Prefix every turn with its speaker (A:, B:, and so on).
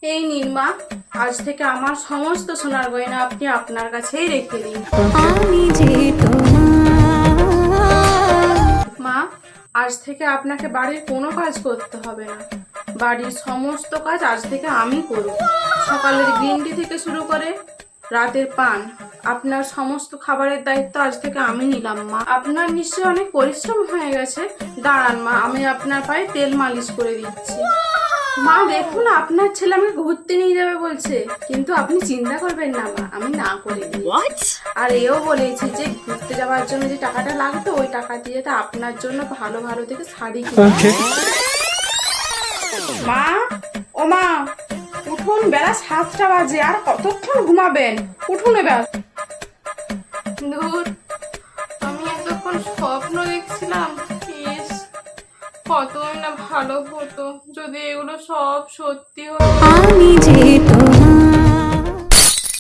A: এই নিন মা, আজ থেকে আমার সমস্ত সোনার গয়না আপনি আপনার কাছেই রেখে দিন।
B: আমি যে তোমার।
A: মা, আজ থেকে আপনাকে বাড়ির কোনো কাজ করতে হবে না। বাড়ির সমস্ত কাজ আজ থেকে আমি করব। সকালের গ্রিন টি থেকে শুরু করে রাতের পান, আপনার সমস্ত খাবারের দায়িত্ব আজ থেকে আমি নিলাম মা। আপনার নিশ্চয়ই অনেক পরিশ্রম হয়ে গেছে। দাঁড়ান মা, আমি আপনার পায়ে তেল মালিশ করে দিচ্ছি। মা দেখুন, আপনার ছেলে আমাকে ঘুরতে নিয়ে যাবে বলছে, কিন্তু আপনি চিন্তা করবেন না মা, আমি না করে দিয়েছি। আর এও বলেছি যে ঘুরতে যাওয়ার জন্য যে টাকাটা লাগতো ওই টাকা দিয়ে তা আপনার জন্য ভালো ভালো থেকে শাড়ি কিনে। মা, ও মা, উঠুন, বেলা 7টা বাজে, আর কতক্ষণ ঘুমাবেন? উঠুন এবার। ধুর, আমি এতক্ষণ স্বপ্ন দেখছিলাম। ইস, কতই না ভালো হতো যদি এগুলো সব সত্যি হতো।
B: আমি যে